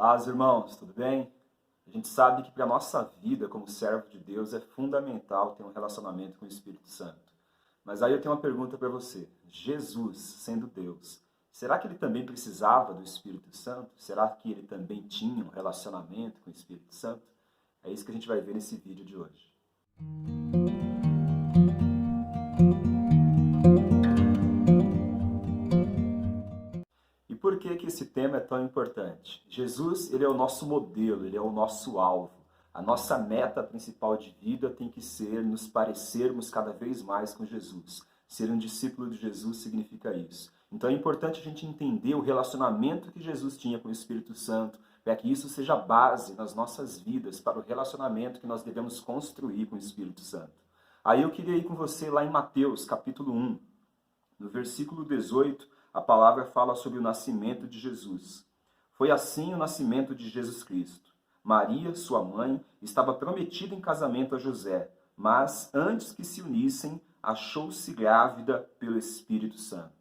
Paz, irmãos, tudo bem? A gente sabe que para a nossa vida como servo de Deus é fundamental ter um relacionamento com o Espírito Santo. Mas aí eu tenho uma pergunta para você. Jesus, sendo Deus, será que ele também precisava do Espírito Santo? Será que ele também tinha um relacionamento com o Espírito Santo? É isso que a gente vai ver nesse vídeo de hoje. E por que que esse tema é tão importante? Jesus, ele é o nosso modelo, ele é o nosso alvo. A nossa meta principal de vida tem que ser nos parecermos cada vez mais com Jesus. Ser um discípulo de Jesus significa isso. Então é importante a gente entender o relacionamento que Jesus tinha com o Espírito Santo, para que isso seja base nas nossas vidas para o relacionamento que nós devemos construir com o Espírito Santo. Aí eu queria ir com você lá em Mateus, capítulo 1, no versículo 18, a palavra fala sobre o nascimento de Jesus. Foi assim o nascimento de Jesus Cristo. Maria, sua mãe, estava prometida em casamento a José, mas antes que se unissem, achou-se grávida pelo Espírito Santo.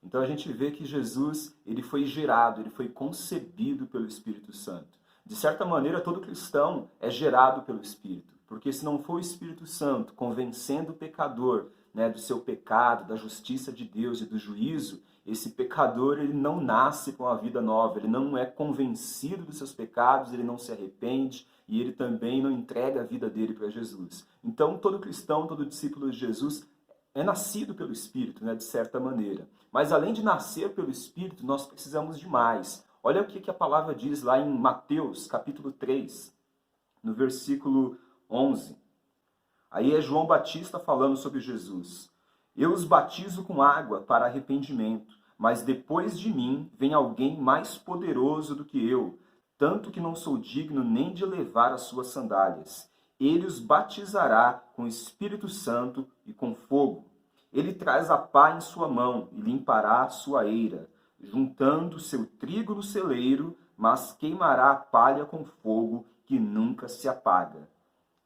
Então a gente vê que Jesus, ele foi gerado, ele foi concebido pelo Espírito Santo. De certa maneira, todo cristão é gerado pelo Espírito, porque se não for o Espírito Santo convencendo o pecador, do seu pecado, da justiça de Deus e do juízo, esse pecador ele não nasce com a vida nova, ele não é convencido dos seus pecados, ele não se arrepende e ele também não entrega a vida dele para Jesus. Então todo cristão, todo discípulo de Jesus é nascido pelo Espírito, de certa maneira. Mas além de nascer pelo Espírito, nós precisamos de mais. Olha o que a palavra diz lá em Mateus, capítulo 3, no versículo 11. Aí é João Batista falando sobre Jesus. Eu os batizo com água para arrependimento, mas depois de mim vem alguém mais poderoso do que eu, tanto que não sou digno nem de levar as suas sandálias. Ele os batizará com Espírito Santo e com fogo. Ele traz a pá em sua mão e limpará a sua eira, juntando seu trigo no celeiro, mas queimará a palha com fogo que nunca se apaga.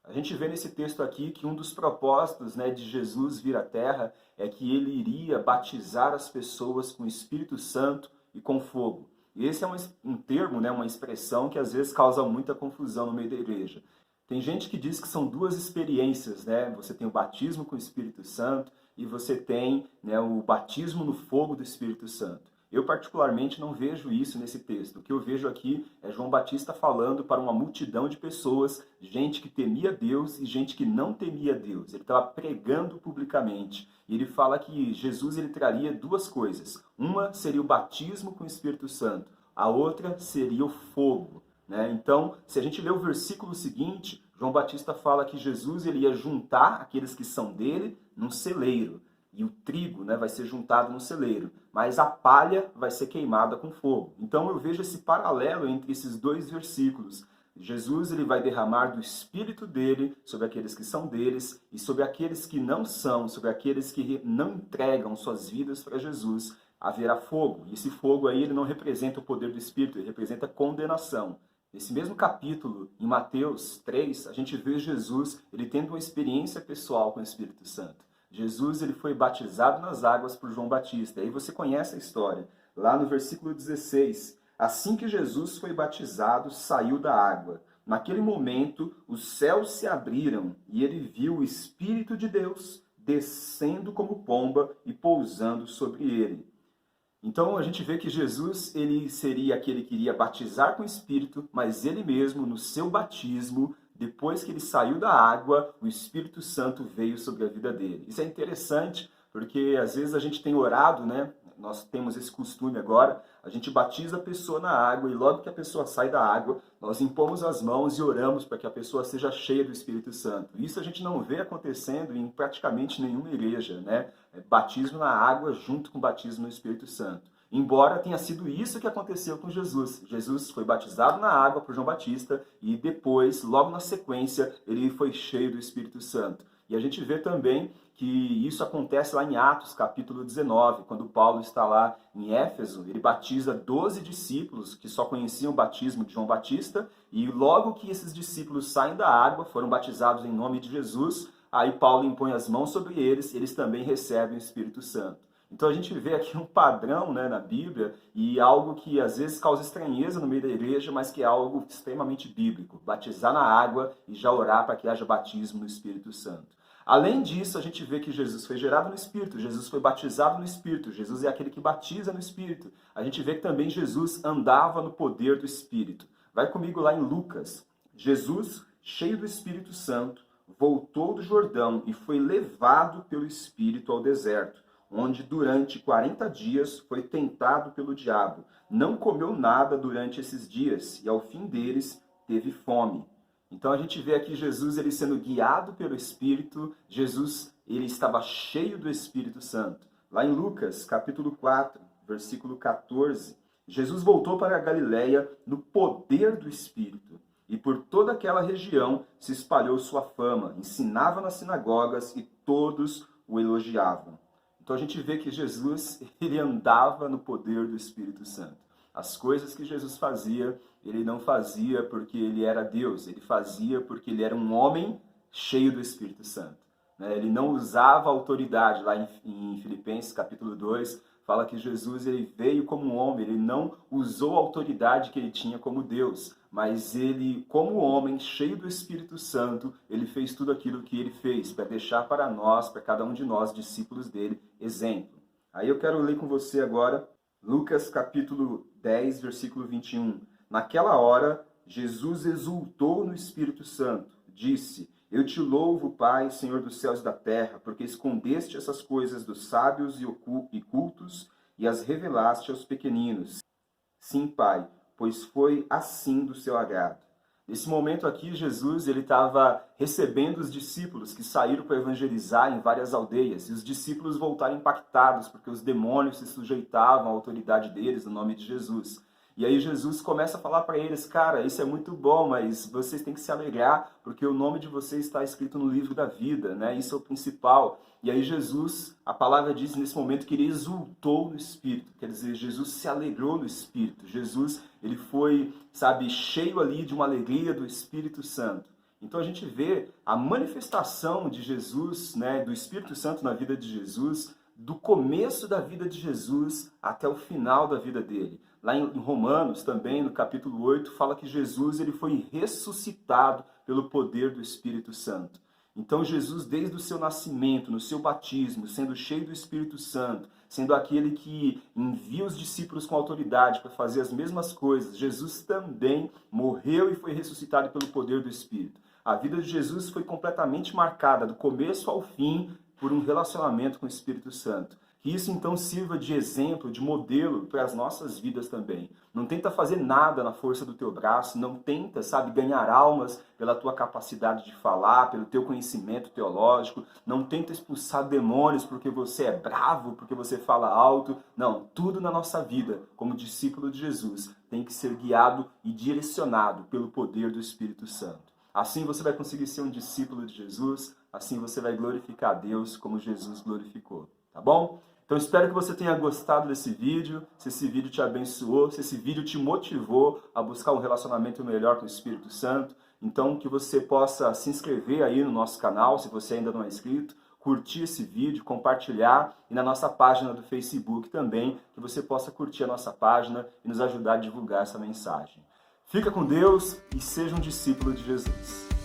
A gente vê nesse texto aqui que um dos propósitos de Jesus vir à Terra é que ele iria batizar as pessoas com o Espírito Santo e com fogo. E esse é um termo, uma expressão que às vezes causa muita confusão no meio da igreja. Tem gente que diz que são duas experiências, Você tem o batismo com o Espírito Santo e você tem o batismo no fogo do Espírito Santo. Eu particularmente não vejo isso nesse texto. O que eu vejo aqui é João Batista falando para uma multidão de pessoas, gente que temia Deus e gente que não temia Deus. Ele estava pregando publicamente. E ele fala que Jesus ele traria duas coisas. Uma seria o batismo com o Espírito Santo. A outra seria o fogo. Então, se a gente ler o versículo seguinte, João Batista fala que Jesus ele ia juntar aqueles que são dele num celeiro. E o trigo vai ser juntado no celeiro, mas a palha vai ser queimada com fogo. Então eu vejo esse paralelo entre esses dois versículos. Jesus ele vai derramar do Espírito dele sobre aqueles que são deles e sobre aqueles que não são, sobre aqueles que não entregam suas vidas para Jesus, haverá fogo. E esse fogo aí ele não representa o poder do Espírito, ele representa condenação. Nesse mesmo capítulo, em Mateus 3, a gente vê Jesus ele tendo uma experiência pessoal com o Espírito Santo. Jesus ele foi batizado nas águas por João Batista. E aí você conhece a história. Lá no versículo 16, assim que Jesus foi batizado, saiu da água. Naquele momento, os céus se abriram e ele viu o Espírito de Deus descendo como pomba e pousando sobre ele. Então a gente vê que Jesus ele seria aquele que iria batizar com o Espírito, mas ele mesmo, no seu batismo, depois que ele saiu da água, o Espírito Santo veio sobre a vida dele. Isso é interessante, porque às vezes a gente tem orado, Nós temos esse costume agora, a gente batiza a pessoa na água e logo que a pessoa sai da água, nós impomos as mãos e oramos para que a pessoa seja cheia do Espírito Santo. Isso a gente não vê acontecendo em praticamente nenhuma igreja, Batismo na água junto com o batismo no Espírito Santo. Embora tenha sido isso que aconteceu com Jesus. Jesus foi batizado na água por João Batista e depois, logo na sequência, ele foi cheio do Espírito Santo. E a gente vê também que isso acontece lá em Atos, capítulo 19, quando Paulo está lá em Éfeso, ele batiza 12 discípulos que só conheciam o batismo de João Batista, e logo que esses discípulos saem da água, foram batizados em nome de Jesus, aí Paulo impõe as mãos sobre eles, eles também recebem o Espírito Santo. Então a gente vê aqui um padrão, né, na Bíblia e algo que às vezes causa estranheza no meio da igreja, mas que é algo extremamente bíblico. Batizar na água e já orar para que haja batismo no Espírito Santo. Além disso, a gente vê que Jesus foi gerado no Espírito, Jesus foi batizado no Espírito, Jesus é aquele que batiza no Espírito. A gente vê que também Jesus andava no poder do Espírito. Vai comigo lá em Lucas. Jesus, cheio do Espírito Santo, voltou do Jordão e foi levado pelo Espírito ao deserto, onde durante 40 dias foi tentado pelo diabo. Não comeu nada durante esses dias e ao fim deles teve fome. Então a gente vê aqui Jesus ele sendo guiado pelo Espírito, Jesus ele estava cheio do Espírito Santo. Lá em Lucas, capítulo 4, versículo 14, Jesus voltou para a Galileia no poder do Espírito. E por toda aquela região se espalhou sua fama, ensinava nas sinagogas e todos o elogiavam. Então a gente vê que Jesus ele andava no poder do Espírito Santo. As coisas que Jesus fazia, ele não fazia porque ele era Deus, ele fazia porque ele era um homem cheio do Espírito Santo. Ele não usava autoridade, lá em Filipenses capítulo 2, fala que Jesus ele veio como um homem, ele não usou a autoridade que ele tinha como Deus, mas ele, como homem, cheio do Espírito Santo, ele fez tudo aquilo que ele fez, para deixar para nós, para cada um de nós, discípulos dele, exemplo. Aí eu quero ler com você agora, Lucas capítulo 10, versículo 21. Naquela hora, Jesus exultou no Espírito Santo, disse: Eu te louvo, Pai, Senhor dos céus e da terra, porque escondeste essas coisas dos sábios e cultos e as revelaste aos pequeninos. Sim, Pai, pois foi assim do seu agrado. Nesse momento aqui, Jesus ele estava recebendo os discípulos que saíram para evangelizar em várias aldeias. E os discípulos voltaram impactados, porque os demônios se sujeitavam à autoridade deles, no nome de Jesus. E aí Jesus começa a falar para eles, cara, isso é muito bom, mas vocês têm que se alegrar, porque o nome de vocês está escrito no livro da vida, né? Isso é o principal. E aí Jesus, a palavra diz nesse momento que ele exultou no Espírito, quer dizer, Jesus se alegrou no Espírito. Jesus, ele foi, sabe, cheio ali de uma alegria do Espírito Santo. Então a gente vê a manifestação de Jesus, né, do Espírito Santo na vida de Jesus, do começo da vida de Jesus até o final da vida dele. Lá em Romanos também, no capítulo 8, fala que Jesus ele foi ressuscitado pelo poder do Espírito Santo. Então Jesus, desde o seu nascimento, no seu batismo, sendo cheio do Espírito Santo, sendo aquele que envia os discípulos com autoridade para fazer as mesmas coisas, Jesus também morreu e foi ressuscitado pelo poder do Espírito. A vida de Jesus foi completamente marcada, do começo ao fim, por um relacionamento com o Espírito Santo. Que isso então sirva de exemplo, de modelo para as nossas vidas também. Não tenta fazer nada na força do teu braço, não tenta, sabe, ganhar almas pela tua capacidade de falar, pelo teu conhecimento teológico, não tenta expulsar demônios porque você é bravo, porque você fala alto. Não, tudo na nossa vida, como discípulo de Jesus, tem que ser guiado e direcionado pelo poder do Espírito Santo. Assim você vai conseguir ser um discípulo de Jesus, assim você vai glorificar a Deus como Jesus glorificou, tá bom? Então espero que você tenha gostado desse vídeo, se esse vídeo te abençoou, se esse vídeo te motivou a buscar um relacionamento melhor com o Espírito Santo. Então que você possa se inscrever aí no nosso canal, se você ainda não é inscrito, curtir esse vídeo, compartilhar e na nossa página do Facebook também, que você possa curtir a nossa página e nos ajudar a divulgar essa mensagem. Fica com Deus e seja um discípulo de Jesus.